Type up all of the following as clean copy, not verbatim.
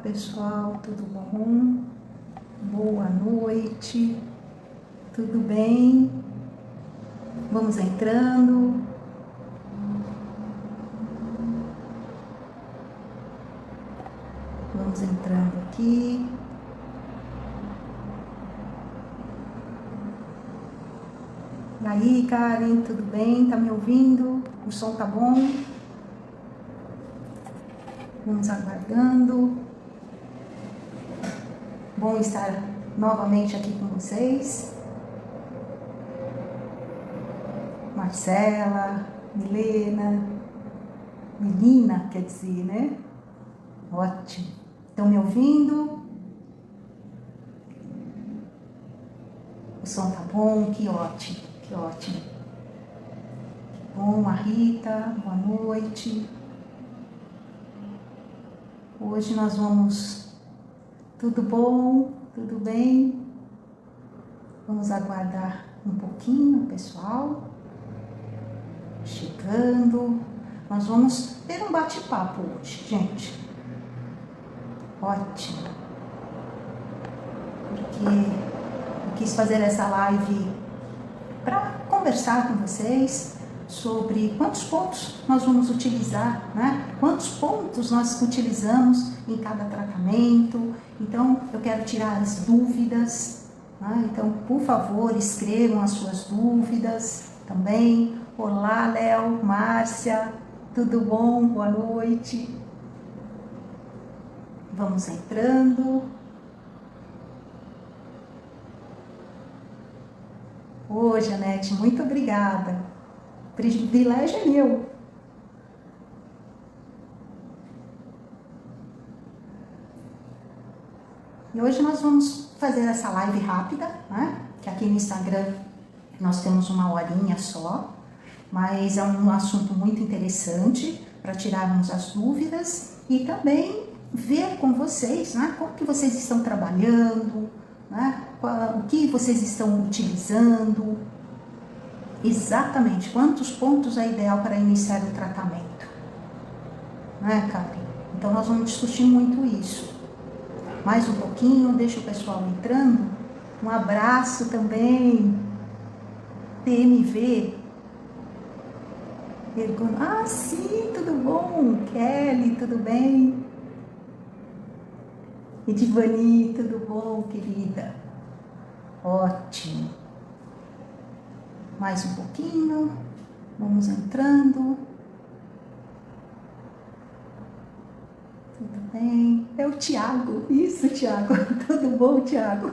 pessoal, tudo bom? Boa noite, tudo bem? Vamos entrando. Vamos entrando aqui. E aí, Karen, tudo bem? Tá me ouvindo? O som tá bom? Vamos aguardando. Bom estar novamente aqui com vocês. Marcela, Milena, menina, quer dizer, né? Ótimo. Estão me ouvindo? O som tá bom? Que ótimo, que ótimo. Bom, a Rita, boa noite. Hoje nós vamos... Tudo bom? Tudo bem? Vamos aguardar um pouquinho, pessoal. Chegando. Nós vamos ter um bate-papo hoje, gente. Ótimo. Porque eu quis fazer essa live para conversar com vocês sobre quantos pontos nós vamos utilizar, né? Quantos pontos nós utilizamos em cada tratamento. Então, eu quero tirar as dúvidas, né? Então, por favor, escrevam as suas dúvidas também. Olá, Léo, Márcia, tudo bom? Boa noite. Vamos entrando. Ô, Janete, muito obrigada. Privilégio é meu. E hoje nós vamos fazer essa live rápida, né? Que aqui no Instagram nós temos uma horinha só, mas é um assunto muito interessante para tirarmos as dúvidas e também ver com vocês, né? Como que vocês estão trabalhando, né? O que vocês estão utilizando. Exatamente, quantos pontos é ideal para iniciar o tratamento, né, Karen? Então nós vamos discutir muito isso. Mais um pouquinho, deixa o pessoal entrando. Um abraço também. TMV. Ah, sim, tudo bom? Kelly, tudo bem? Edivani, tudo bom, querida? Ótimo. Mais um pouquinho, vamos entrando. Tudo bem? É o Tiago, isso, Tiago. Tudo bom, Tiago?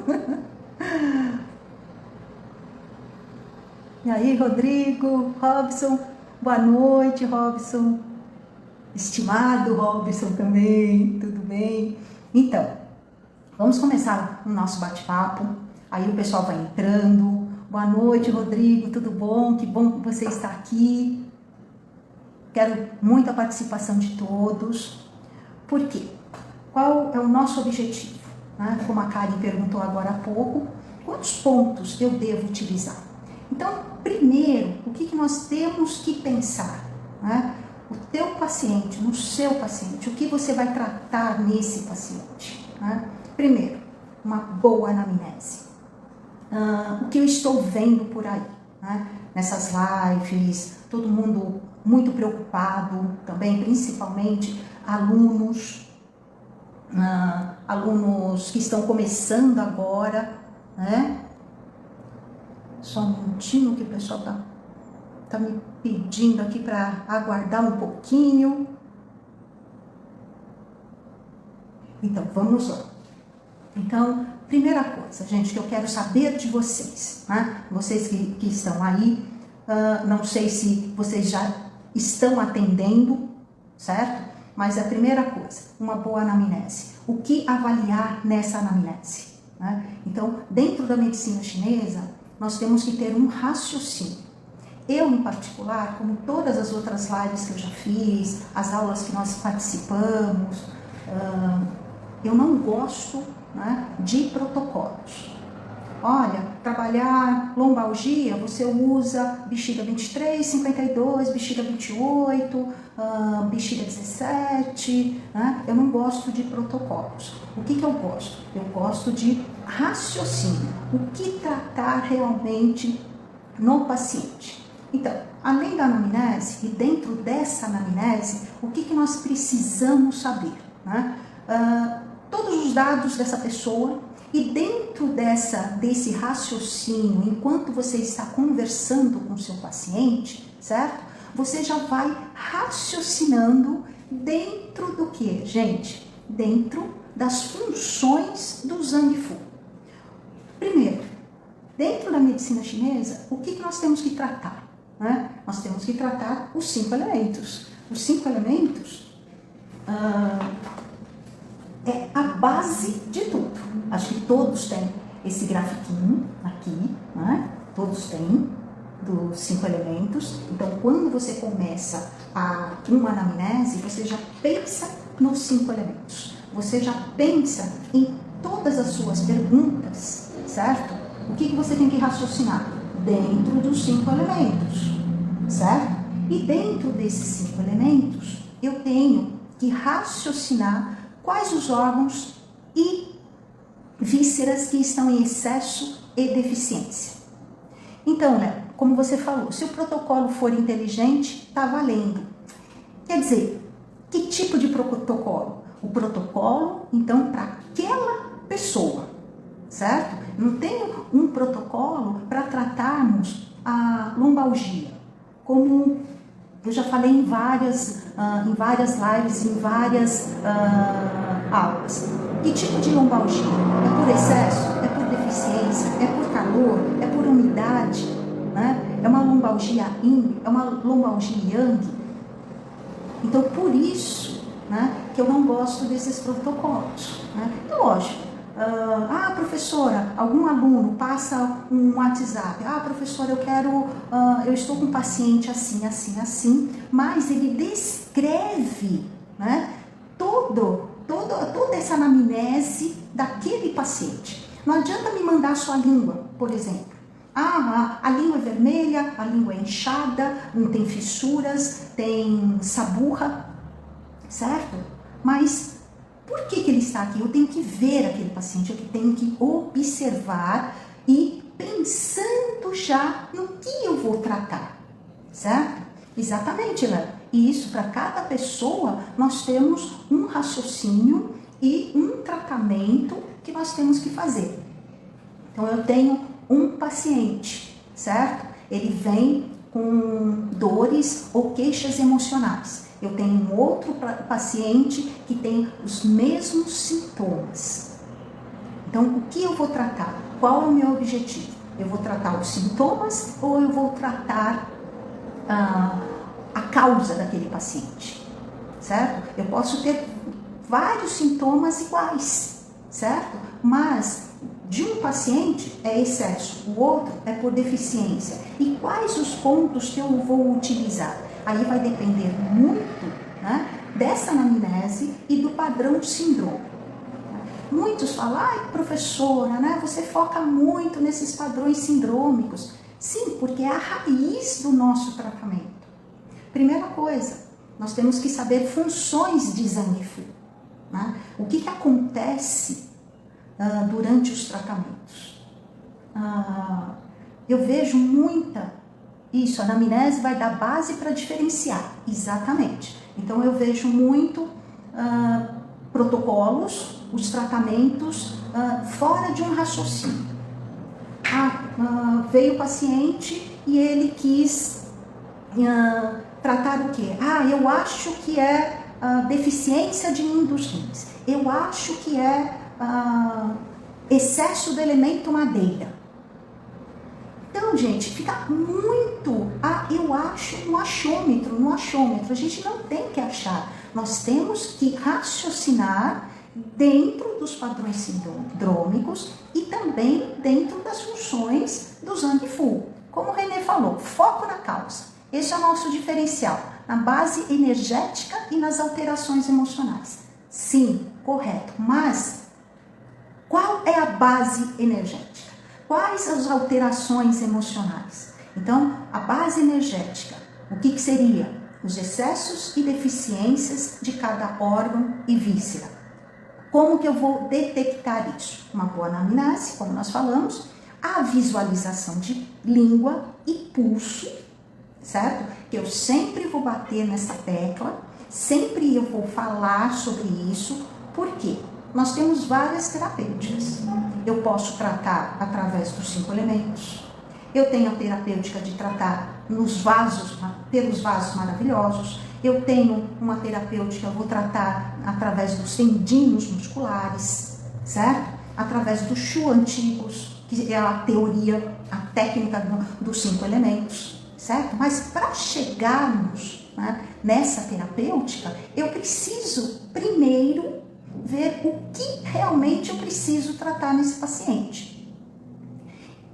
E aí, Rodrigo, Robson, boa noite, Robson. Estimado Robson também, tudo bem? Então, vamos começar o nosso bate-papo. Aí o pessoal vai entrando. Boa noite, Rodrigo, tudo bom? Que bom que você está aqui. Quero muito a participação de todos. Por quê? Qual é o nosso objetivo? Né? Como a Karen perguntou agora há pouco, quantos pontos eu devo utilizar? Então, primeiro, o que nós temos que pensar? Né? O teu paciente, no seu paciente, o que você vai tratar nesse paciente? Né? Primeiro, uma boa anamnese. O que eu estou vendo por aí, né? Nessas lives, todo mundo muito preocupado também, principalmente alunos que estão começando agora, né? Só um minutinho que o pessoal tá me pedindo aqui para aguardar um pouquinho. Então, vamos lá. Então, primeira coisa, gente, que eu quero saber de vocês, né? Vocês que estão aí, não sei se vocês já estão atendendo, certo? Mas a primeira coisa, uma boa anamnese. O que avaliar nessa anamnese? Né? Então, dentro da medicina chinesa, nós temos que ter um raciocínio. Eu, em particular, como todas as outras lives que eu já fiz, as aulas que nós participamos, eu não gosto, né, de protocolos. olha, trabalhar lombalgia, você usa bexiga 23, 52, bexiga 28, bexiga 17, né? Eu não gosto de protocolos. O que eu gosto? Eu gosto de raciocínio. O que tratar realmente no paciente. Então, além da anamnese, e dentro dessa anamnese, o que nós precisamos saber? Né? Todos os dados dessa pessoa, e dentro desse raciocínio, enquanto você está conversando com o seu paciente, certo? Você já vai raciocinando dentro do que, gente? Dentro das funções do Zhang Fu. Primeiro, dentro da medicina chinesa, o que nós temos que tratar? Né? Nós temos que tratar os 5 elementos. Os 5 elementos é a base de tudo. Acho que todos têm esse grafiquinho aqui, né? Todos têm dos 5 elementos. Então, quando você começa uma anamnese, você já pensa nos 5 elementos. Você já pensa em todas as suas perguntas, certo? O que você tem que raciocinar? Dentro dos 5 elementos, certo? E dentro desses 5 elementos, eu tenho que raciocinar quais os órgãos e vísceras que estão em excesso e deficiência. Então, né, como você falou, se o protocolo for inteligente, está valendo. Quer dizer, que tipo de protocolo? O protocolo, então, para aquela pessoa, certo? Não tenho um protocolo para tratarmos a lombalgia, como eu já falei em várias lives, em várias aulas. Que tipo de lombalgia? É por excesso? É por deficiência? É por calor? É por umidade? Né? É uma lombalgia yin? É uma lombalgia yang? Então, por isso, né, que eu não gosto desses protocolos. Né? Então, lógico. Professora, algum aluno passa um WhatsApp. Professora, eu estou com um paciente assim, assim, assim, mas ele descreve, né, toda essa anamnese daquele paciente. Não adianta me mandar sua língua, por exemplo. A língua é vermelha, a língua é inchada, não tem fissuras, tem saburra, certo? Mas por que ele está aqui? Eu tenho que ver aquele paciente, eu tenho que observar e pensando já no que eu vou tratar, certo? Exatamente, Léo. E isso, para cada pessoa, nós temos um raciocínio e um tratamento que nós temos que fazer. Então, eu tenho um paciente, certo? Ele vem com dores ou queixas emocionais. Eu tenho um outro paciente que tem os mesmos sintomas. Então, o que eu vou tratar? Qual é o meu objetivo? Eu vou tratar os sintomas ou eu vou tratar a causa daquele paciente? Certo? Eu posso ter vários sintomas iguais, certo? Mas de um paciente é excesso, o outro é por deficiência. E quais os pontos que eu vou utilizar? Aí vai depender muito, né, dessa anamnese e do padrão sindrômico. Muitos falam, professora, né, você foca muito nesses padrões sindrômicos. Sim, porque é a raiz do nosso tratamento. Primeira coisa, nós temos que saber funções de Zhang Fu. Né? O que acontece durante os tratamentos? Eu vejo isso, a anamnese vai dar base para diferenciar, exatamente. Então, eu vejo muito protocolos, os tratamentos fora de um raciocínio. Veio o paciente e ele quis tratar o quê? Eu acho que é deficiência de um dos rins. Eu acho que é excesso do elemento madeira. Então, gente, fica muito, eu acho, no achômetro. A gente não tem que achar. Nós temos que raciocinar dentro dos padrões sindrômicos e também dentro das funções do Zhang Fu. Como o René falou, foco na causa. Esse é o nosso diferencial, na base energética e nas alterações emocionais. Sim, correto. Mas qual é a base energética? Quais as alterações emocionais? Então, a base energética, o que seria? Os excessos e deficiências de cada órgão e víscera. Como que eu vou detectar isso? Uma boa anamnese, como nós falamos, a visualização de língua e pulso, certo? Que eu sempre vou bater nessa tecla, sempre eu vou falar sobre isso. Por quê? Nós temos várias terapêuticas. Eu posso tratar através dos 5 elementos. Eu tenho a terapêutica de tratar nos vasos, pelos vasos maravilhosos. Eu tenho uma terapêutica, eu vou tratar através dos tendinhos musculares, certo? Através dos Shu antigos, que é a teoria, a técnica dos 5 elementos, certo? Mas para chegarmos, né, nessa terapêutica, eu preciso primeiro ver o que realmente eu preciso tratar nesse paciente.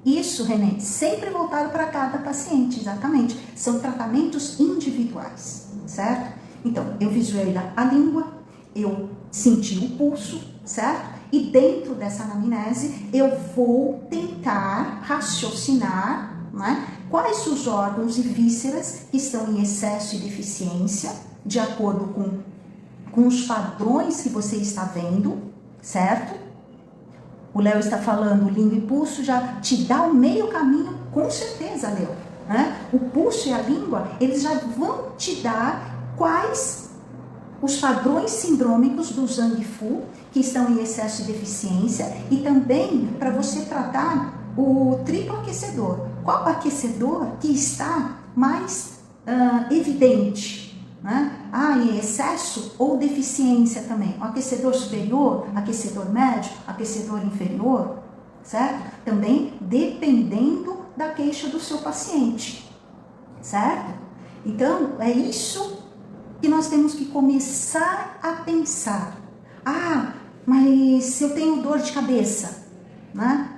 Isso, Renê, sempre voltado para cada paciente, exatamente. São tratamentos individuais, certo? Então, eu visualizei a língua, eu senti o pulso, certo? E dentro dessa anamnese, eu vou tentar raciocinar, né, quais os órgãos e vísceras que estão em excesso e deficiência, de acordo com os padrões que você está vendo, certo? O Léo está falando, língua e pulso já te dá o meio caminho, com certeza, Léo. Né? O pulso e a língua, eles já vão te dar quais os padrões sindrômicos do Zhang Fu, que estão em excesso de deficiência, e também para você tratar o triplo aquecedor. Qual aquecedor que está mais evidente? Né? Em excesso ou deficiência também. O aquecedor superior, aquecedor médio, aquecedor inferior, certo? Também dependendo da queixa do seu paciente, certo? Então, é isso que nós temos que começar a pensar. Mas eu tenho dor de cabeça, né?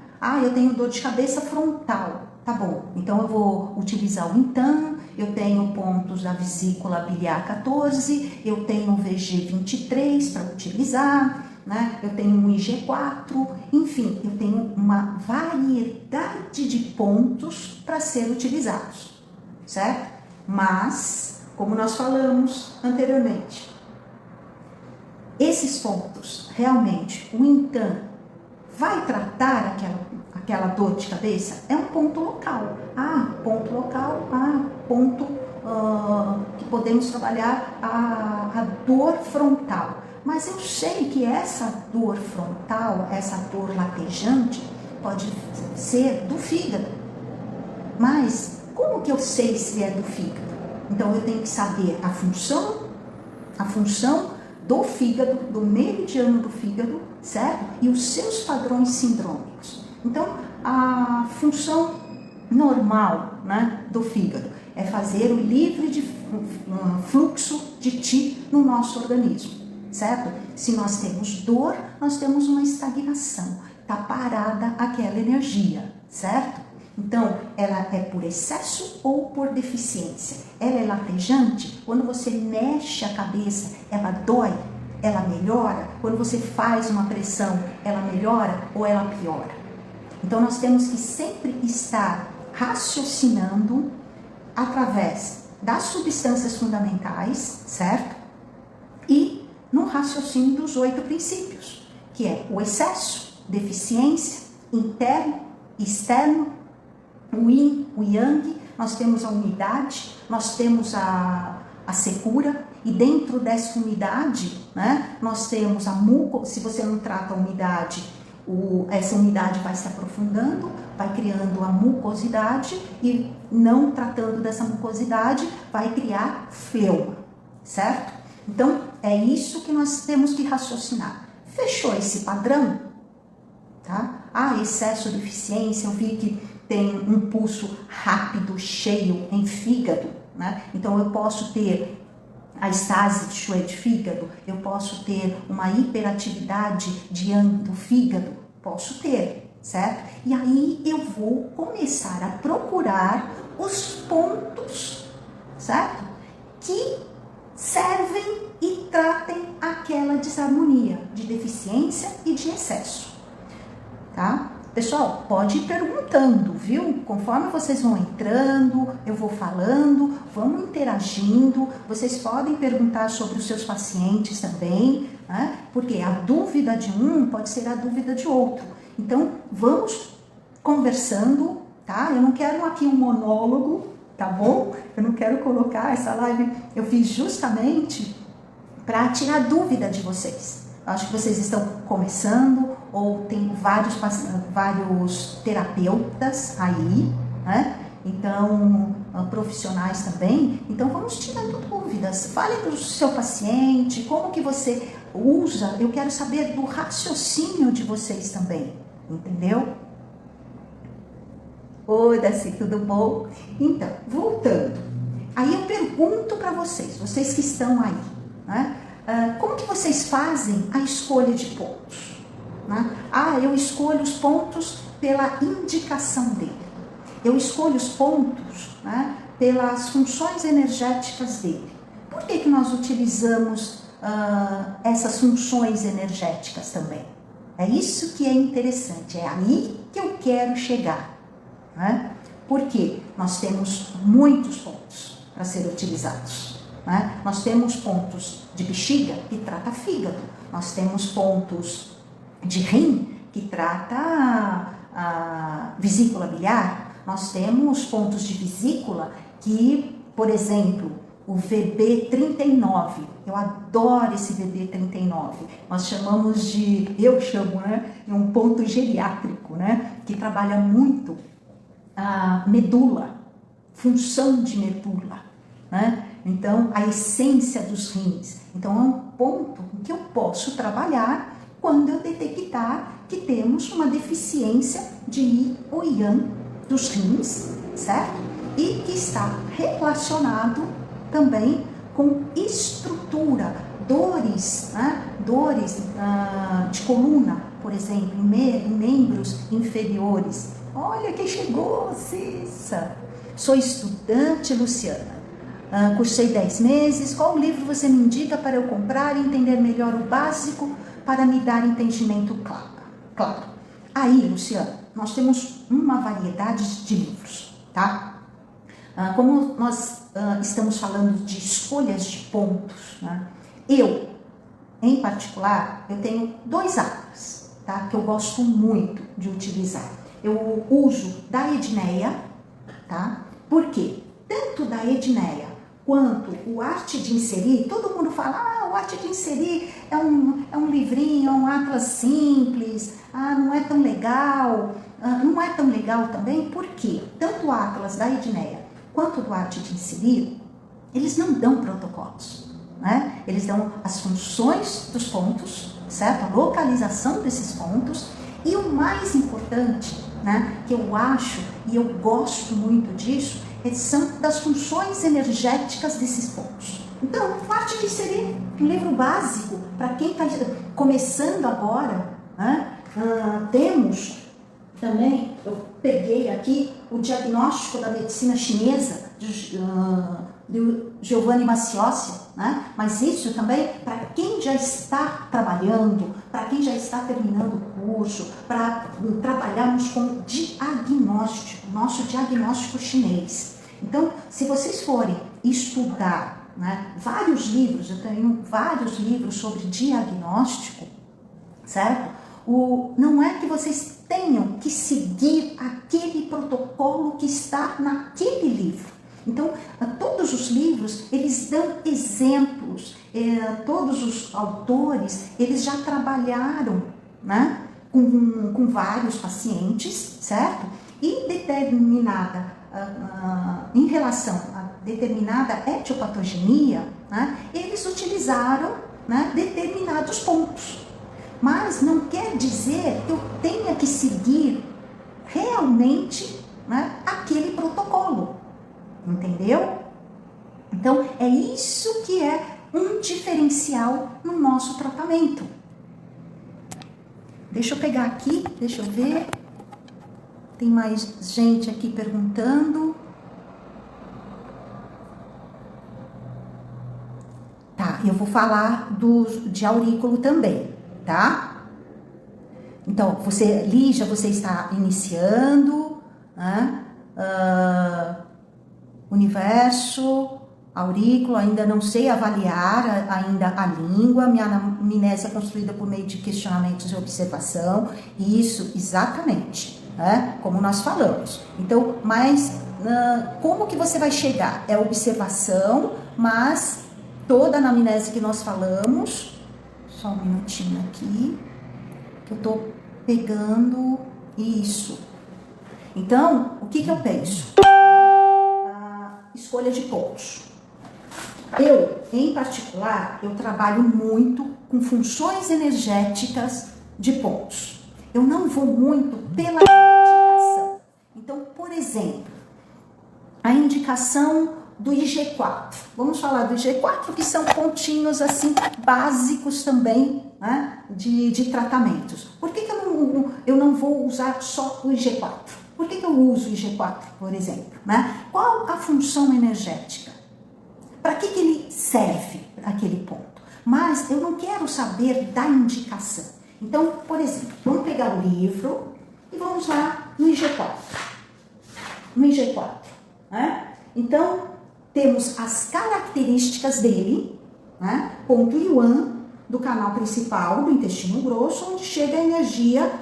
Eu tenho dor de cabeça frontal. Tá bom, então eu vou utilizar o Intan, eu tenho pontos da vesícula biliar 14, eu tenho o VG23 para utilizar, né? Eu tenho um IG4, enfim, eu tenho uma variedade de pontos para ser utilizados, certo? Mas, como nós falamos anteriormente, esses pontos, realmente, o Intan vai tratar aquela dor de cabeça? É um ponto local. Ponto local, ponto que podemos trabalhar a dor frontal. Mas eu sei que essa dor frontal, essa dor latejante, pode ser do fígado. Mas como que eu sei se é do fígado? Então eu tenho que saber a função do fígado, do meridiano do fígado, certo? E os seus padrões sindrômicos. Então, a função normal, né, do fígado é fazer o livre de fluxo de Qi no nosso organismo, certo? Se nós temos dor, nós temos uma estagnação, está parada aquela energia, certo? Então, ela é por excesso ou por deficiência? Ela é latejante? Quando você mexe a cabeça, ela dói? Ela melhora? Quando você faz uma pressão, ela melhora ou ela piora? Então, nós temos que sempre estar raciocinando através das substâncias fundamentais, certo? E no raciocínio dos 8 princípios, que é o excesso, deficiência, interno, externo, o yin, o yang, nós temos a unidade, nós temos a secura, e dentro dessa unidade, né, nós temos a mucosidade. Se você não trata a umidade, essa umidade vai se aprofundando, vai criando a mucosidade, e não tratando dessa mucosidade, vai criar fleuma, certo? Então, é isso que nós temos que raciocinar. Fechou esse padrão? Tá? Excesso de deficiência, eu vi que tem um pulso rápido, cheio em fígado, né? Então eu posso ter a estase de Shui de fígado, eu posso ter uma hiperatividade de yang do fígado, posso ter, certo? E aí eu vou começar a procurar os pontos, certo? Que servem e tratem aquela desarmonia de deficiência e de excesso, tá? Pessoal, pode ir perguntando, viu? Conforme vocês vão entrando, eu vou falando, vamos interagindo. Vocês podem perguntar sobre os seus pacientes também, né? Porque a dúvida de um pode ser a dúvida de outro. Então, vamos conversando, tá? Eu não quero aqui um monólogo, tá bom? Eu não quero colocar essa live, eu fiz justamente para tirar dúvida de vocês. Eu acho que vocês estão começando ou tem vários terapeutas aí, né? Então, profissionais também. Então, vamos tirando dúvidas. Fale do seu paciente, como que você usa. Eu quero saber do raciocínio de vocês também, entendeu? Oi, Daci, tudo bom? Então, voltando. Aí eu pergunto para vocês que estão aí, né? Como que vocês fazem a escolha de pontos? Né? Eu escolho os pontos pela indicação dele. Eu escolho os pontos, né, pelas funções energéticas dele. Por que nós utilizamos essas funções energéticas também? É isso que é interessante, é aí que eu quero chegar. Né? Porque nós temos muitos pontos para ser utilizados. Né? Nós temos pontos de bexiga que trata fígado, nós temos pontos de rim que trata a vesícula biliar, nós temos pontos de vesícula que, por exemplo, o VB39, eu adoro esse VB39, nós chamamos eu chamo, né, de um ponto geriátrico, né, que trabalha muito a medula, função de medula, né? Então, a essência dos rins. Então, é um ponto que eu posso trabalhar quando eu detectar que temos uma deficiência de Yi ou Yang dos rins, certo? E que está relacionado também com estrutura, dores, né? Dores de coluna, por exemplo, em membros inferiores. Olha quem chegou, Cissa! Sou estudante, Luciana. Cursei 10 meses. Qual livro você me indica para eu comprar e entender melhor o básico para me dar entendimento claro? Aí, Luciana, nós temos uma variedade de livros, tá? Como nós estamos falando de escolhas de pontos, né? Eu, em particular, eu tenho 2 atlas, tá? Que eu gosto muito de utilizar. Eu uso da Edneia, tá? Por quê? Tanto da Edneia quanto o Arte de Inserir, todo mundo fala, o Arte de Inserir é um livrinho, é um atlas simples, não é tão legal. Não é tão legal também, porque tanto o atlas da Edneia quanto do Arte de Inserir, eles não dão protocolos, né? Eles dão as funções dos pontos, certo? A localização desses pontos e o mais importante, né, que eu acho e eu gosto muito disso, são das funções energéticas desses pontos. Então, Arte de Inserir, um livro básico para quem está começando agora, né? Temos também, eu peguei aqui o diagnóstico da medicina chinesa, do Giovanni Maciossi, né? Mas isso também para quem já está trabalhando, para quem já está terminando o curso, para trabalharmos com diagnóstico, nosso diagnóstico chinês. Então, se vocês forem estudar, né, vários livros, eu tenho vários livros sobre diagnóstico, certo? Não é que vocês tenham que seguir aquele protocolo que está naquele livro. Então, todos os livros, eles dão exemplos, todos os autores, eles já trabalharam, né, com vários pacientes, certo? E em relação a determinada etiopatogenia, né, eles utilizaram, né, determinados pontos. Mas não quer dizer que eu tenha que seguir realmente, né, aquele protocolo, entendeu? Então, é isso que é um diferencial no nosso tratamento. Deixa eu pegar aqui, deixa eu ver. Tem mais gente aqui perguntando. Tá, eu vou falar de aurículo também, tá? Então, você, Lígia, você está iniciando, né? Universo, aurículo, ainda não sei avaliar ainda a língua, minha anamnese é construída por meio de questionamentos e observação, isso, exatamente, né? Como nós falamos. Então, mas como que você vai chegar? É observação, mas toda a anamnese que nós falamos, só um minutinho aqui, que eu tô pegando isso. Então, o que eu penso? Escolha de pontos. Eu, em particular, eu trabalho muito com funções energéticas de pontos. Eu não vou muito pela indicação. Então, por exemplo, a indicação do IG4. Vamos falar do IG4, que são pontinhos assim básicos também, né, de tratamentos. Por que eu não vou usar só o IG4? Por que eu uso o IG4, por exemplo? Né? Qual a função energética? Para que ele serve, aquele ponto? Mas eu não quero saber da indicação. Então, por exemplo, vamos pegar o livro e vamos lá no IG4. No IG4. Né? Então, temos as características dele, né? Ponto Yuan, do canal principal do intestino grosso, onde chega a energia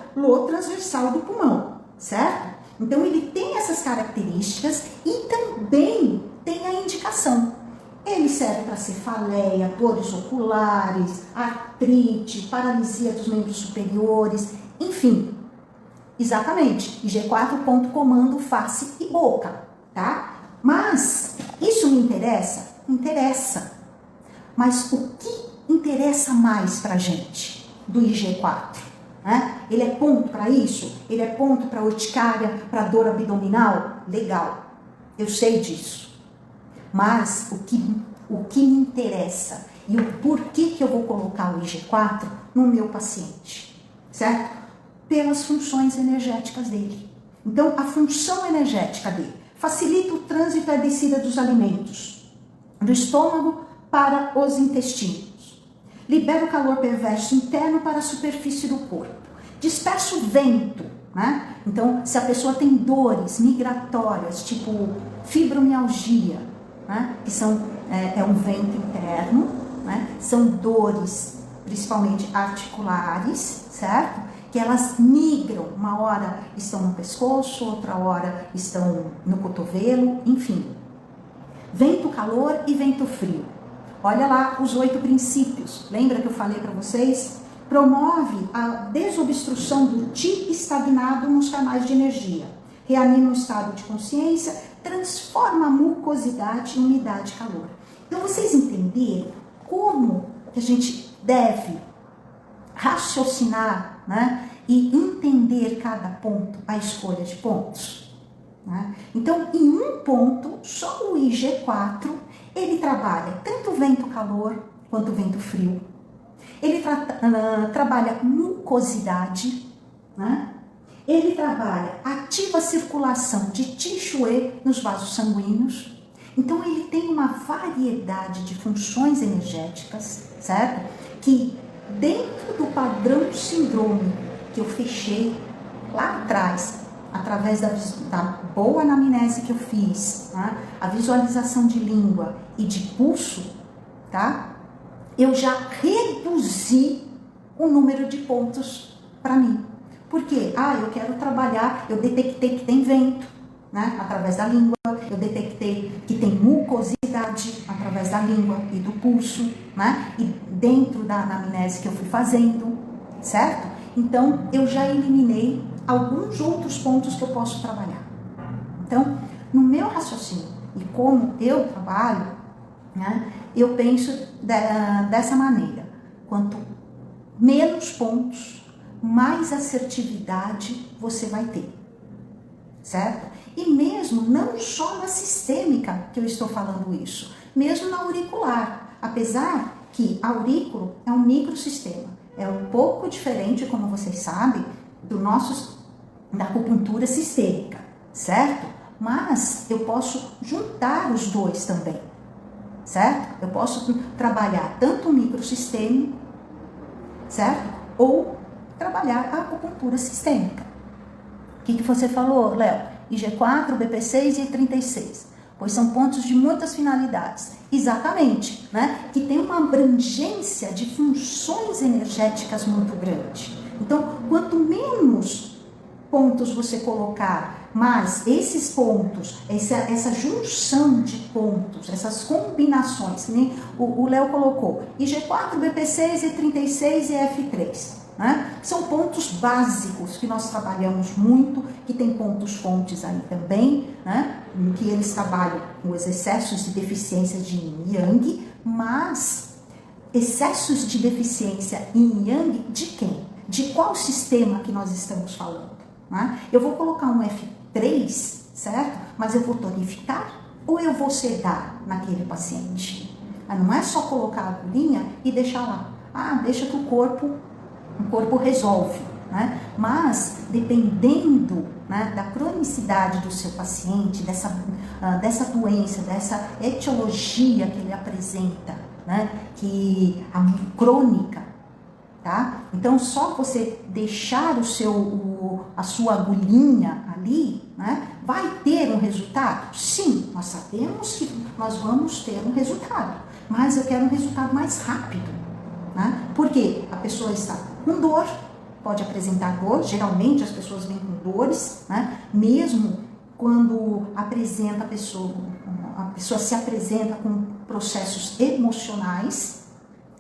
transversal do pulmão, certo? Então, ele tem essas características e também tem a indicação. Ele serve para cefaleia, dores oculares, artrite, paralisia dos membros superiores, enfim. Exatamente, IG4, ponto comando, face e boca, tá? Mas, isso me interessa? Interessa. Mas o que interessa mais pra gente do IG4? Né? Ele é ponto para isso? Ele é ponto para urticária, para dor abdominal? Legal, eu sei disso. Mas o que me interessa e o porquê que eu vou colocar o IG4 no meu paciente, certo? Pelas funções energéticas dele. Então, a função energética dele facilita o trânsito e a descida dos alimentos do estômago para os intestinos. Libera o calor perverso interno para a superfície do corpo. Dispersa o vento, né? Então, se a pessoa tem dores migratórias, tipo fibromialgia, né? Que são, é um vento interno, né? São dores, principalmente articulares, certo? Que elas migram, uma hora estão no pescoço, outra hora estão no cotovelo, enfim. Vento calor e vento frio. Olha lá os 8 princípios, lembra que eu falei para vocês? Promove a desobstrução do Qi estagnado nos canais de energia. Reanima o estado de consciência, transforma a mucosidade em umidade e calor. Então vocês entenderam como que a gente deve raciocinar, né, e entender cada ponto, a escolha de pontos. Né? Então, em um ponto, só o IG4, ele trabalha tanto o vento-calor quanto o vento-frio. Ele trabalha mucosidade, né? Ele trabalha ativa a circulação de Qi Shui nos vasos sanguíneos. Então, ele tem uma variedade de funções energéticas, certo? Que dentro do padrão síndrome que eu fechei lá atrás, através da boa anamnese que eu fiz, tá? A visualização de língua e de pulso, tá? Eu já reduzi o número de pontos para mim. Por quê? Eu quero trabalhar, eu detectei que tem vento, né? Através da língua, eu detectei que tem mucosidade através da língua e do pulso, né? E dentro da anamnese que eu fui fazendo, certo? Então, eu já eliminei alguns outros pontos que eu posso trabalhar. Então, no meu raciocínio e como eu trabalho, né, eu penso dessa maneira. Quanto menos pontos, mais assertividade você vai ter, certo? E mesmo não só na sistêmica que eu estou falando isso, mesmo na auricular, apesar que aurículo é um microsistema, é um pouco diferente, como vocês sabem, da acupuntura sistêmica, certo? Mas eu posso juntar os dois também, certo? Eu posso trabalhar tanto o microsistema, certo? Ou trabalhar a acupuntura sistêmica. O que você falou, Léo? IG4, BP6 e E36. Pois são pontos de muitas finalidades. Exatamente, né? Que tem uma abrangência de funções energéticas muito grande. Então, quanto menos pontos você colocar, mas esses pontos, essa junção de pontos, essas combinações, né? O Léo colocou IG4, BP6, E36 e F3. Né? São pontos básicos que nós trabalhamos muito, que tem pontos fontes aí também, né? Que eles trabalham com os excessos de deficiência de Yin e Yang, mas excessos de deficiência em Yang de quem? De qual sistema que nós estamos falando? Né? Eu vou colocar um F3, certo? Mas eu vou tonificar ou eu vou sedar naquele paciente? Não é só colocar a agulhinha e deixar lá. Deixa que o corpo resolve, né? Mas dependendo, né, da cronicidade do seu paciente, dessa doença, dessa etiologia que ele apresenta, né, que a crônica, tá? Então só você deixar a sua agulhinha ali, né, vai ter um resultado? Sim, nós sabemos que nós vamos ter um resultado, mas eu quero um resultado mais rápido. Né? Porque a pessoa está com dor, pode apresentar dor, geralmente as pessoas vêm com dores, né? Mesmo quando a pessoa se apresenta com processos emocionais,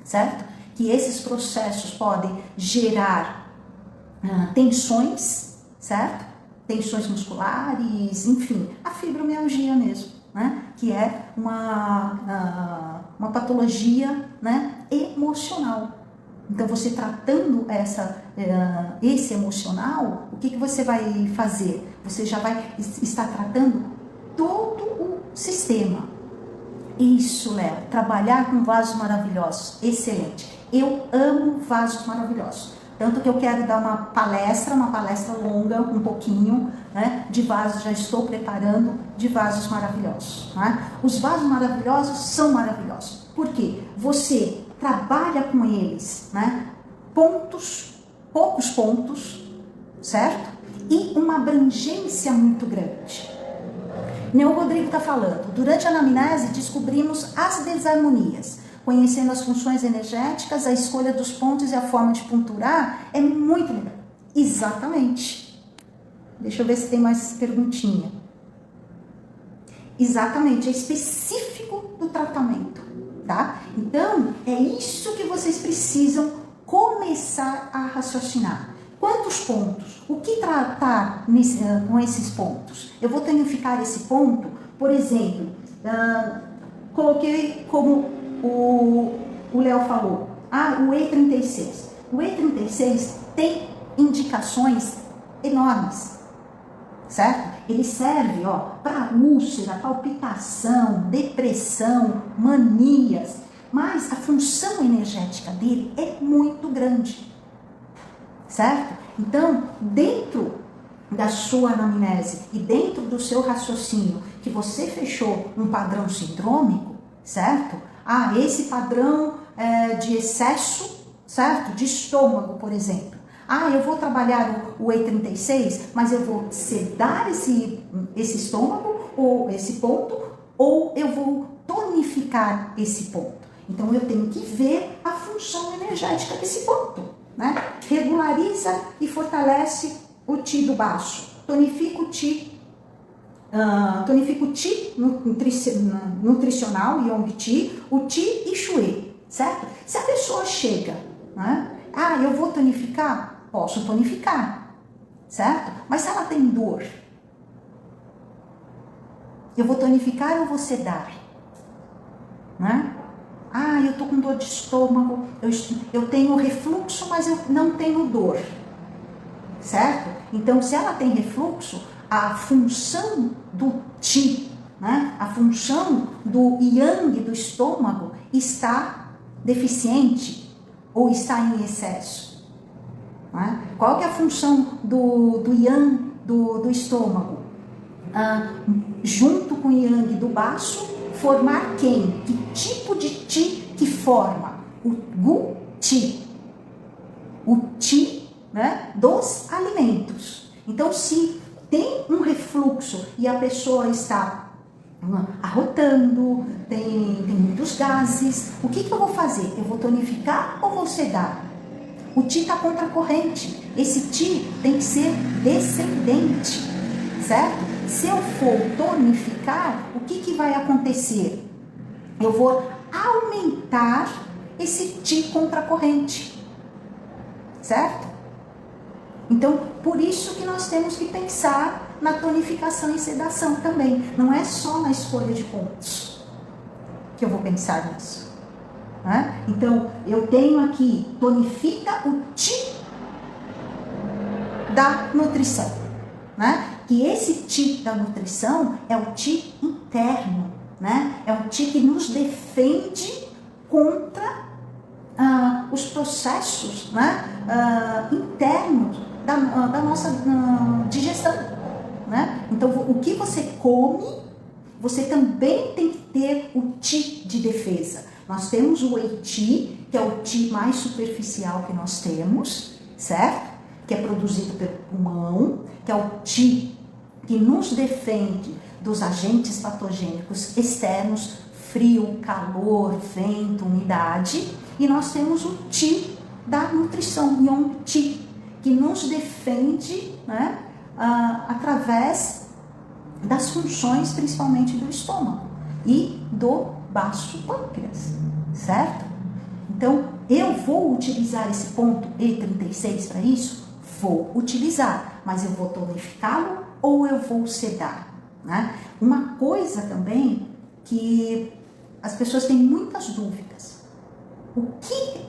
certo? Que esses processos podem gerar tensões, certo? Tensões musculares, enfim, a fibromialgia mesmo. Né? Que é uma patologia, né, emocional. Então, você tratando esse emocional, o que você vai fazer? Você já vai estar tratando todo o sistema. Isso, Léo, trabalhar com vasos maravilhosos, excelente. Eu amo vasos maravilhosos. Tanto que eu quero dar uma palestra longa, um pouquinho, né, de vasos, já estou preparando de vasos maravilhosos. Né? Os vasos maravilhosos são maravilhosos. Por quê? Você trabalha com eles, né, poucos pontos, certo? E uma abrangência muito grande. O Rodrigo está falando, durante a anamnese descobrimos as desarmonias. Conhecendo as funções energéticas, a escolha dos pontos e a forma de punturar é muito legal. Exatamente. Deixa eu ver se tem mais perguntinha. Exatamente, é específico do tratamento, tá? Então, é isso que vocês precisam começar a raciocinar. Quantos pontos? O que tratar com esses pontos? Eu vou tonificar esse ponto, por exemplo, coloquei como o Léo falou, o E36. O E36 tem indicações enormes, certo? Ele serve para úlcera, palpitação, depressão, manias, mas a função energética dele é muito grande, certo? Então, dentro da sua anamnese e dentro do seu raciocínio, que você fechou um padrão sindrômico, certo? Esse padrão de excesso, certo? De estômago, por exemplo. Eu vou trabalhar o E36, mas eu vou sedar esse estômago, ou esse ponto, ou eu vou tonificar esse ponto. Então, eu tenho que ver a função energética desse ponto, né? Regulariza e fortalece o Ti do baixo. Tonifica o Ti. Tonifica o Ti nutricional, Yong Ti, o Ti e Shui, certo? Se a pessoa chega, né? Eu vou tonificar? Posso tonificar, certo? Mas se ela tem dor, eu vou tonificar ou vou sedar? Né? Eu tô com dor de estômago, eu tenho refluxo, mas eu não tenho dor, certo? Então, se ela tem refluxo, a função do Ti, né? A função do Yang do estômago está deficiente ou está em excesso. Né? Qual que é a função do Yang do estômago? Junto com o Yang do baço, formar quem? Que tipo de Ti que forma? O Gu Ti. O Ti né, dos alimentos. Então, se tem um refluxo e a pessoa está arrotando, tem muitos gases, o que eu vou fazer? Eu vou tonificar ou vou sedar? O Qi está contra a corrente. Esse Qi tem que ser descendente, certo? Se eu for tonificar, o que vai acontecer? Eu vou aumentar esse Qi contra a corrente, certo? Então, por isso que nós temos que pensar na tonificação e sedação também. Não é só na escolha de pontos que eu vou pensar nisso. Né? Então, eu tenho aqui, tonifica o Qi da nutrição. Né? Que esse Qi da nutrição é o Qi interno. Né? É um Qi que nos defende contra os processos, né, internos da nossa digestão. Né? Então, o que você come, você também tem que ter o Qi de defesa. Nós temos o Wei Qi, que é o Qi mais superficial que nós temos, certo? Que é produzido pelo pulmão, que é o Qi que nos defende dos agentes patogênicos externos, frio, calor, vento, umidade. E nós temos o Qi da nutrição, Yang Qi, que nos defende, né, através das funções, principalmente do estômago e do baixo pâncreas, certo? Então, eu vou utilizar esse ponto E36 para isso? Vou utilizar, mas eu vou tonificá-lo ou eu vou sedar? Né? Uma coisa também que as pessoas têm muitas dúvidas. O que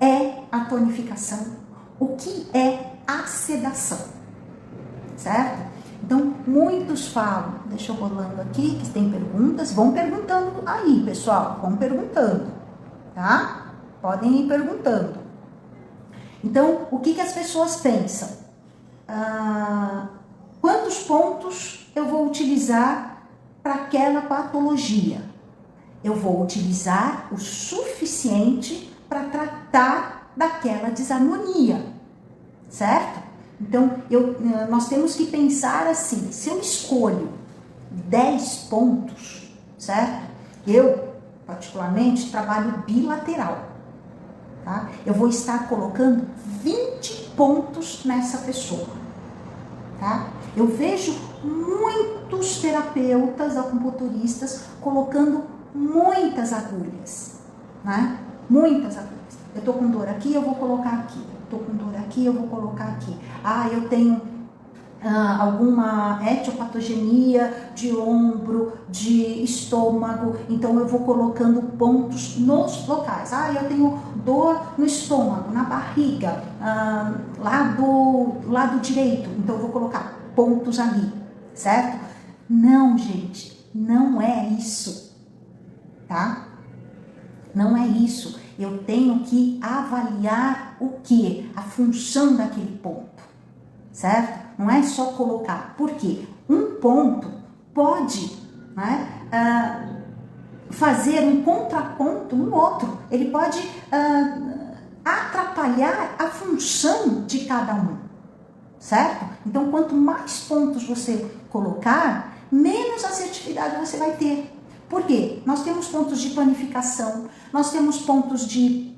é a tonificação? O que é a sedação? Certo? Então, muitos falam, deixa eu rolando aqui, que tem perguntas, vão perguntando aí, pessoal, vão perguntando, tá? Podem ir perguntando. Então, o que as pessoas pensam? Quantos pontos eu vou utilizar para aquela patologia? Eu vou utilizar o suficiente para tratar daquela desarmonia, certo? Então, nós temos que pensar assim, se eu escolho 10 pontos, certo? Eu, particularmente, trabalho bilateral, tá? Eu vou estar colocando 20 pontos nessa pessoa, tá? Eu vejo muitos terapeutas acupunturistas colocando muitas agulhas, né? Muitas agulhas. Eu tô com dor aqui, eu vou colocar aqui. Eu tô com dor aqui, eu vou colocar aqui. Eu tenho alguma etiopatogenia de ombro, de estômago, então eu vou colocando pontos nos locais. Eu tenho dor no estômago, na barriga, lado direito, então eu vou colocar pontos ali, certo? Não, gente, não é isso, tá? Não é isso. Eu tenho que avaliar o que? A função daquele ponto, certo? Não é só colocar. Por quê? Um ponto pode, né, fazer um contraponto no outro. Ele pode atrapalhar a função de cada um, certo? Então, quanto mais pontos você colocar, menos assertividade você vai ter. Por quê? Nós temos pontos de tonificação, nós temos pontos de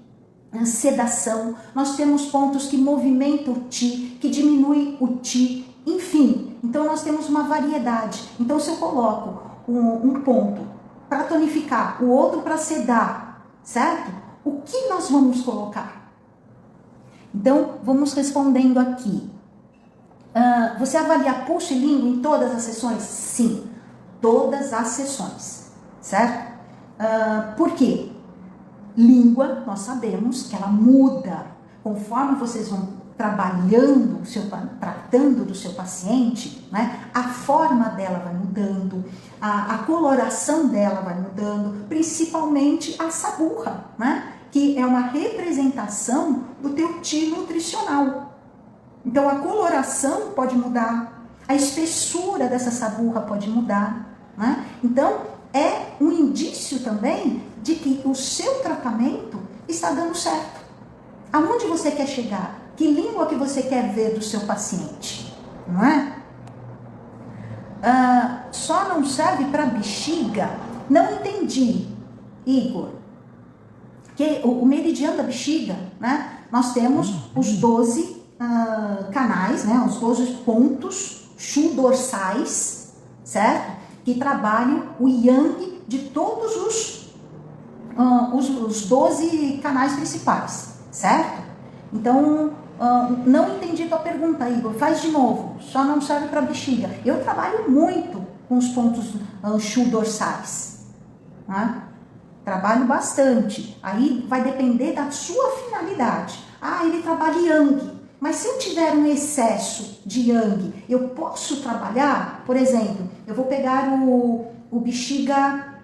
sedação, nós temos pontos que movimentam o Qi, que diminui o Qi, enfim. Então, nós temos uma variedade. Então, se eu coloco um ponto para tonificar, o outro para sedar, certo? O que nós vamos colocar? Então, vamos respondendo aqui. Você avalia pulso e língua em todas as sessões? Sim, todas as sessões. Certo? Por quê? Língua, nós sabemos que ela muda. Conforme vocês vão trabalhando, tratando do seu paciente, né? A forma dela vai mudando, a coloração dela vai mudando, principalmente a saburra, né? Que é uma representação do teu Qi nutricional. Então, a coloração pode mudar, a espessura dessa saburra pode mudar, né? Então, é um indício também de que o seu tratamento está dando certo. Aonde você quer chegar? Que língua que você quer ver do seu paciente, não é? Só não serve para bexiga? Não entendi, Igor. Que o meridiano da bexiga, né? Nós temos os 12 canais, né? Os 12 pontos chu-dorsais, certo? Que trabalham o yang de todos os 12 canais principais, certo? Então, não entendi tua pergunta, Igor. Faz de novo. Só não serve para bexiga. Eu trabalho muito com os pontos chu-dorsais, né? Trabalho bastante. Aí vai depender da sua finalidade. Ele trabalha yang. Mas se eu tiver um excesso de yang, eu posso trabalhar? Por exemplo, eu vou pegar o bexiga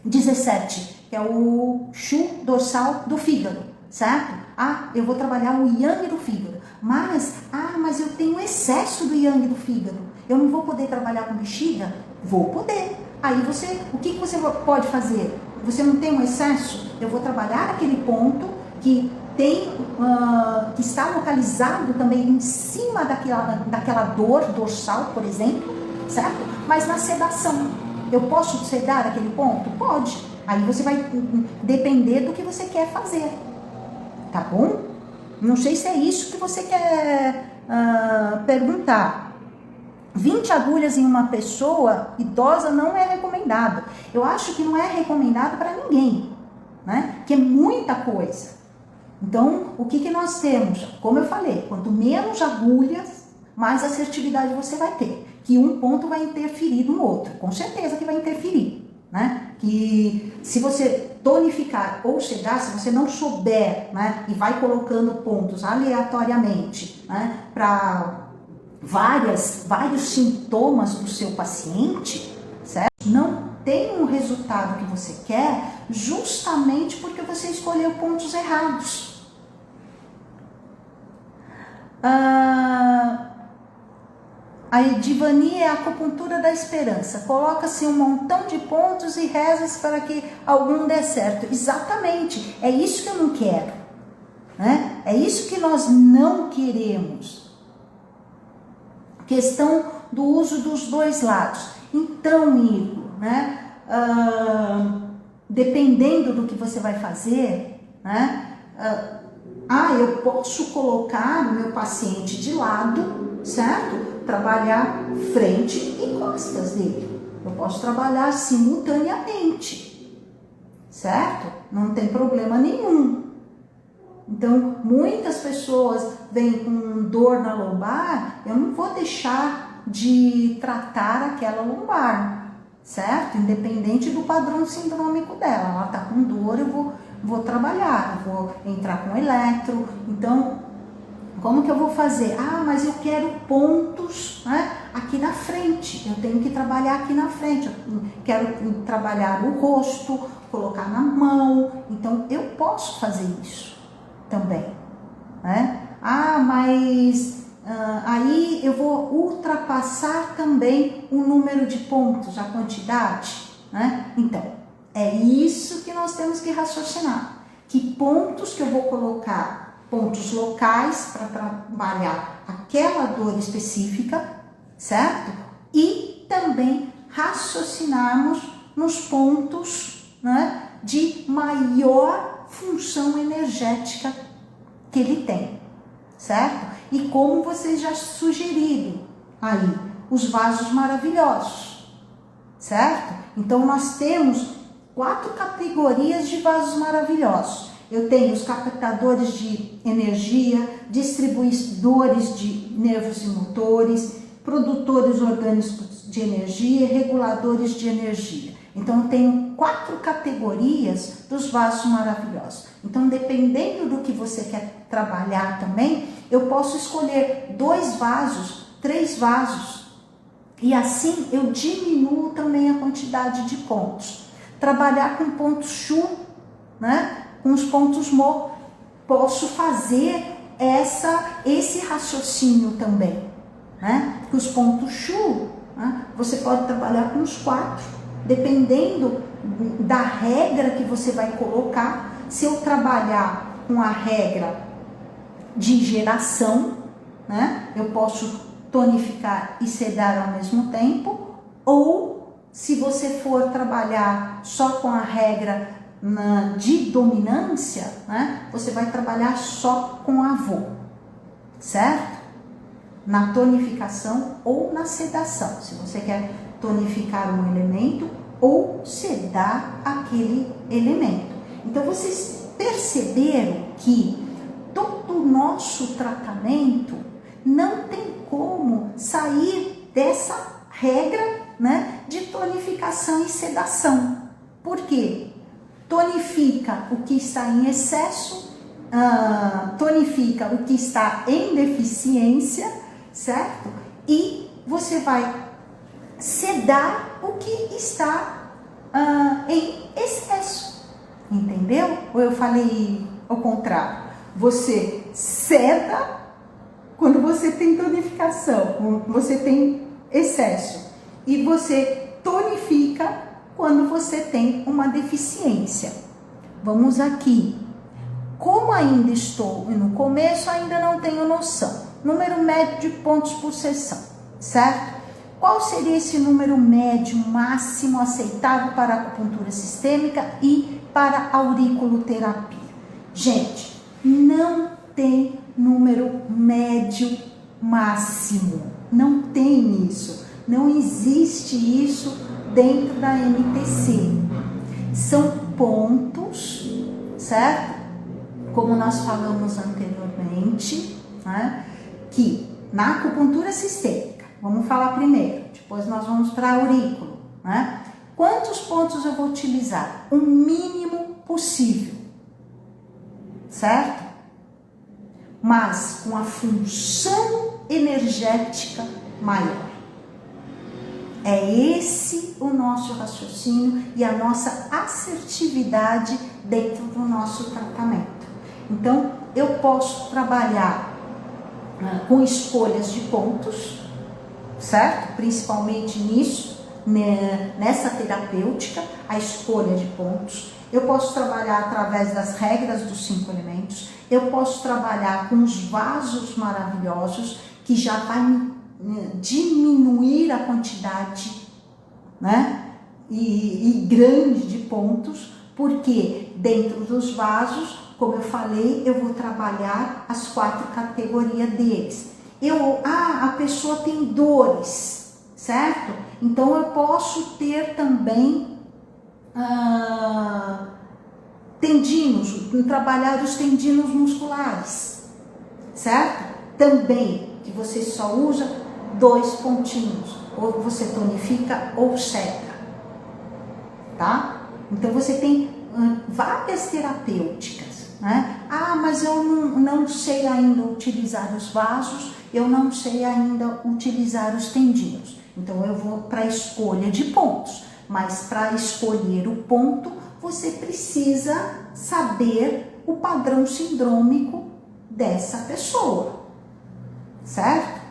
17, que é o chu dorsal do fígado, certo? Eu vou trabalhar o yang do fígado. Mas eu tenho excesso do yang do fígado. Eu não vou poder trabalhar com bexiga? Vou poder. Aí o que você pode fazer? Você não tem um excesso? Eu vou trabalhar aquele ponto que está localizado também em cima daquela dor dorsal, por exemplo, certo? Mas na sedação, eu posso sedar aquele ponto? Pode. Aí você vai depender do que você quer fazer, tá bom? Não sei se é isso que você quer perguntar. 20 agulhas em uma pessoa idosa não é recomendado. Eu acho que não é recomendado para ninguém, né? Que é muita coisa. Então, o que nós temos? Como eu falei, quanto menos agulhas, mais assertividade você vai ter. Que um ponto vai interferir no outro. Com certeza que vai interferir, né? Que se você tonificar ou sedar, se você não souber, né? E vai colocando pontos aleatoriamente, né? Para vários sintomas do seu paciente, certo? Não tem um resultado que você quer justamente porque você escolheu pontos errados. A Edivani é a acupuntura da esperança. Coloca-se um montão de pontos e rezas para que algum dê certo. Exatamente. É isso que eu não quero, né? É isso que nós não queremos. Questão do uso dos dois lados. Então, Igor, né? Dependendo do que você vai fazer, né? Eu posso colocar o meu paciente de lado, certo? Trabalhar frente e costas dele. Eu posso trabalhar simultaneamente, certo? Não tem problema nenhum. Então, muitas pessoas vêm com dor na lombar, eu não vou deixar de tratar aquela lombar, certo? Independente do padrão sindrômico dela. Ela tá com dor, eu vou trabalhar, eu vou entrar com eletro. Então, como que eu vou fazer? Mas eu quero pontos, né, aqui na frente. Eu tenho que trabalhar aqui na frente. Eu quero trabalhar o rosto, colocar na mão. Então, eu posso fazer isso também, né? Aí eu vou ultrapassar também o número de pontos, a quantidade, né? Então, é isso que nós temos que raciocinar. Que pontos que eu vou colocar? Pontos locais para trabalhar aquela dor específica, certo? E também raciocinarmos nos pontos, né, de maior função energética que ele tem, certo? E como vocês já sugeriram aí, os vasos maravilhosos, certo? Então nós temos 4 categorias de vasos maravilhosos. Eu tenho os captadores de energia, distribuidores de nervos e motores, produtores orgânicos de energia e reguladores de energia. Então, eu tenho 4 categorias dos vasos maravilhosos. Então, dependendo do que você quer trabalhar também, eu posso escolher 2 vasos, 3 vasos. E assim, eu diminuo também a quantidade de pontos. Trabalhar com pontos chu, né? Com os pontos mo. Posso fazer esse raciocínio também, né? Que os pontos chu, né? Você pode trabalhar com os 4. Dependendo da regra que você vai colocar. Se eu trabalhar com a regra de geração, né? Eu posso tonificar e sedar ao mesmo tempo, ou se você for trabalhar só com a regra de dominância, né? Você vai trabalhar só com avô, certo? Na tonificação ou na sedação, se você quer tonificar um elemento ou sedar aquele elemento. Então, vocês perceberam que todo o nosso tratamento não tem como sair dessa regra, né, de tonificação e sedação. Por quê? Tonifica o que está em excesso, tonifica o que está em deficiência, certo? E você vai sedar o que está em excesso, entendeu? Ou eu falei ao contrário? Você seda quando você tem tonificação, quando você tem excesso, e você tonifica quando você tem uma deficiência. Vamos aqui. Como ainda estou no começo, ainda não tenho noção. Número médio de pontos por sessão, certo? Qual seria esse número médio máximo aceitável para acupuntura sistêmica e para auriculoterapia? Gente, não tem número médio máximo. Não tem isso. Não existe isso dentro da MTC. São pontos, certo? Como nós falamos anteriormente, né? Que na acupuntura sistêmica, vamos falar primeiro, depois nós vamos para aurículo, né? Quantos pontos eu vou utilizar? O mínimo possível, certo? Mas com a função energética maior. É esse o nosso raciocínio e a nossa assertividade dentro do nosso tratamento. Então, eu posso trabalhar com escolhas de pontos, certo? Principalmente nisso, nessa terapêutica, a escolha de pontos. Eu posso trabalhar através das regras dos 5 elementos. Eu posso trabalhar com os vasos maravilhosos, que já vai diminuir a quantidade, né? E grande de pontos, porque dentro dos vasos, como eu falei, eu vou trabalhar as 4 categorias deles. A pessoa tem dores, certo? Então eu posso ter também tendinos, trabalhar os tendinos musculares, certo? Também que você só usa 2 pontinhos, ou você tonifica ou seca, tá? Então você tem várias terapêuticas, né? Mas eu não sei ainda utilizar os vasos, eu não sei ainda utilizar os tendinos. Então eu vou para a escolha de pontos, mas para escolher o ponto, você precisa saber o padrão sindrômico dessa pessoa, certo?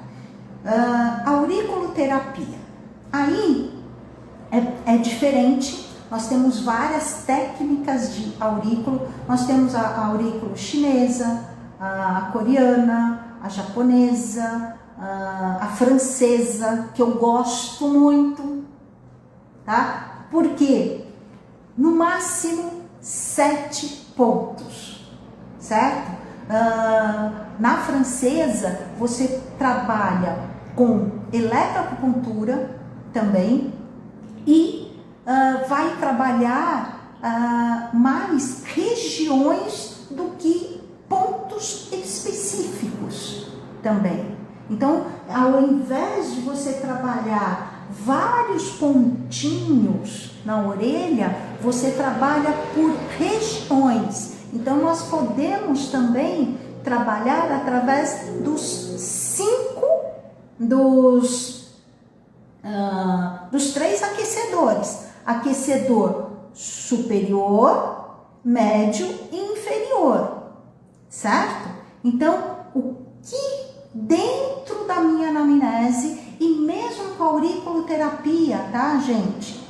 Auriculoterapia. Aí é diferente. Nós temos várias técnicas de aurículo. Nós temos a aurículo chinesa, a coreana, a japonesa, a francesa, que eu gosto muito, tá? Porque no máximo 7 pontos, certo? Na francesa, você trabalha com eletroacupuntura também e vai trabalhar mais regiões do que pontos específicos também. Então, ao invés de você trabalhar vários pontinhos na orelha, você trabalha por regiões. Então, nós podemos também trabalhar através dos 3 aquecedores. Aquecedor superior, médio e inferior, certo? Então, o que dentro da minha anamnese e mesmo com a auriculoterapia, tá, gente?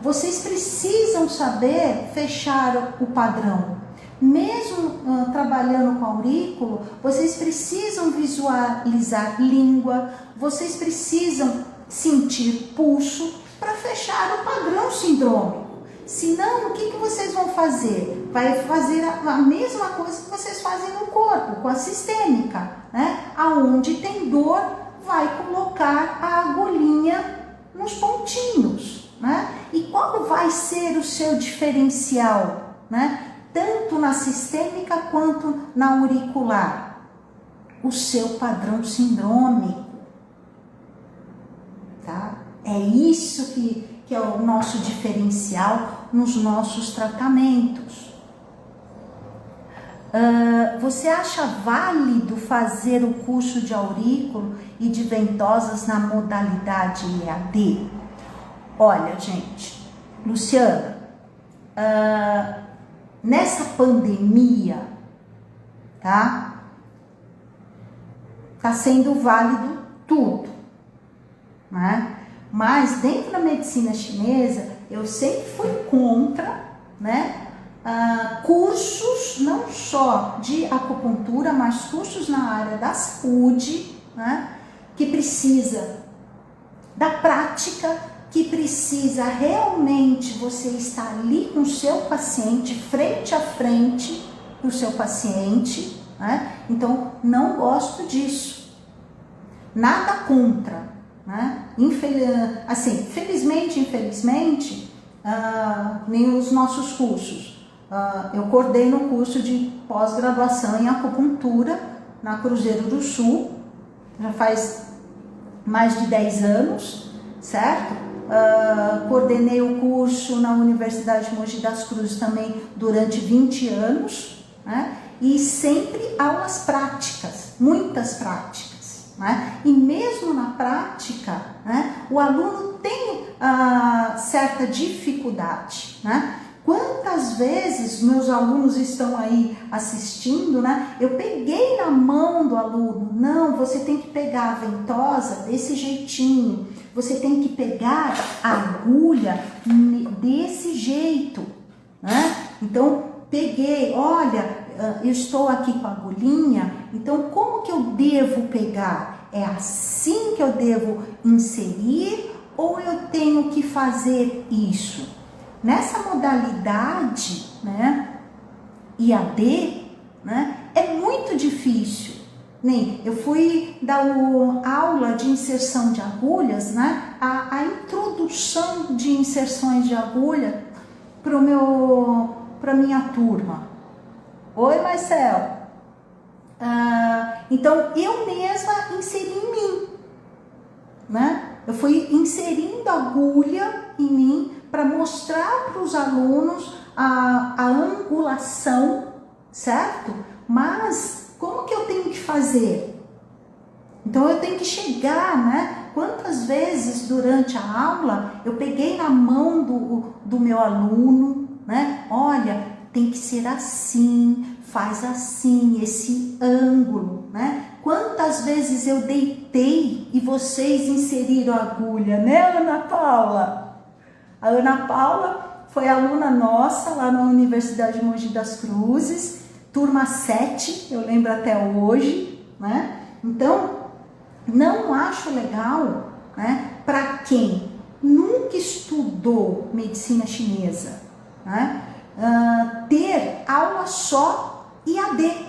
Vocês precisam saber fechar o padrão. mesmo trabalhando com aurículo, vocês precisam visualizar língua, vocês precisam sentir pulso para fechar o padrão sindrômico. Senão, o que vocês vão fazer? Vai fazer a mesma coisa que vocês fazem no corpo, com a sistêmica, né? Aonde tem dor, vai colocar a agulhinha nos pontinhos, né? E qual vai ser o seu diferencial, né? Tanto na sistêmica quanto na auricular? O seu padrão sindrômico, tá? É isso que é o nosso diferencial nos nossos tratamentos. Você acha válido fazer o curso de aurículo e de ventosas na modalidade EAD? Olha, gente, Luciana, nessa pandemia, tá sendo válido tudo, né? Mas dentro da medicina chinesa, eu sempre fui contra, né? Cursos não só de acupuntura, mas cursos na área da saúde, né? Que precisa da prática, que precisa realmente você estar ali com o seu paciente, frente a frente do seu paciente, né? Então, não gosto disso. Nada contra, né? Felizmente, infelizmente, nem os nossos cursos. Eu coordeno um curso de pós-graduação em acupuntura na Cruzeiro do Sul, já faz mais de 10 anos, certo? Coordenei o curso na Universidade de Mogi das Cruzes também durante 20 anos, né? E sempre aulas práticas, muitas práticas, né? E mesmo na prática, né, o aluno tem certa dificuldade, né? Quantas vezes meus alunos estão aí assistindo, né? Eu peguei na mão do aluno, não, você tem que pegar a ventosa desse jeitinho, você tem que pegar a agulha desse jeito, né? Então, peguei, olha, eu estou aqui com a agulhinha, então como que eu devo pegar? É assim que eu devo inserir ou eu tenho que fazer isso? Nessa modalidade, né, IAD, né, é muito difícil. Eu fui dar aula de inserção de agulhas, né, a introdução de inserções de agulha para minha turma. Oi, Marcel. Então, eu mesma inseri em mim, né? Eu fui inserindo agulha em mim para mostrar para os alunos a angulação, certo? Mas como que eu tenho que fazer? Então eu tenho que chegar, né? Quantas vezes durante a aula eu peguei na mão do meu aluno, né? Olha, tem que ser assim, faz assim, esse ângulo, né? Quantas vezes eu deitei e vocês inseriram a agulha, né, Ana Paula? A Ana Paula foi aluna nossa lá na Universidade de Mogi das Cruzes, turma 7, eu lembro até hoje, né? Então, não acho legal, né, para quem nunca estudou medicina chinesa, né, ter aula só IAD.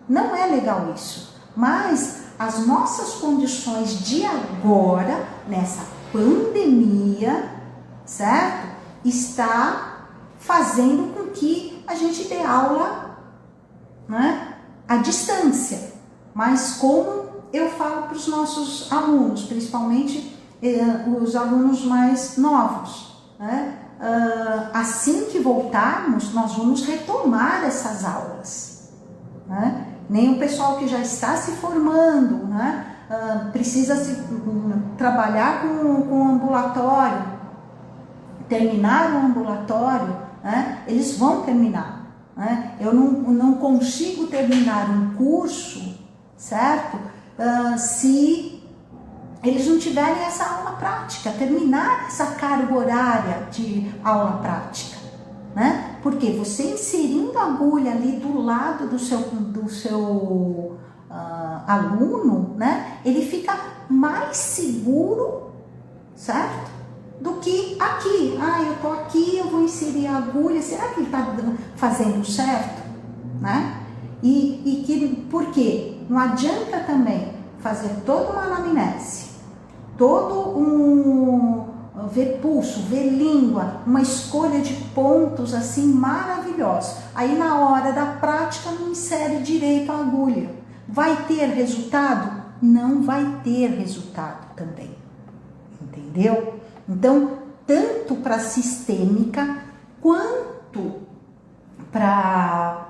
Não é legal isso, mas as nossas condições de agora, nessa pandemia, certo? Está fazendo com que a gente dê aula, né, à distância. Mas como eu falo para os nossos alunos, principalmente os alunos mais novos, né? Assim que voltarmos, nós vamos retomar essas aulas, né? Nem o pessoal que já está se formando, né, precisa trabalhar com o ambulatório, terminar o ambulatório, né, eles vão terminar, né? Eu não consigo terminar um curso, certo? Se eles não tiverem essa aula prática, terminar essa carga horária de aula prática, né? Porque você inserindo a agulha ali do lado do seu aluno, né? Ele fica mais seguro, certo? Do que aqui. Eu tô aqui, eu vou inserir a agulha. Será que ele tá fazendo certo, né? Por quê? Não adianta também fazer toda uma anamnese, ver pulso, ver língua, uma escolha de pontos assim maravilhosos. Aí na hora da prática não insere direito a agulha. Vai ter resultado? Não vai ter resultado também. Entendeu? Então, tanto para sistêmica quanto para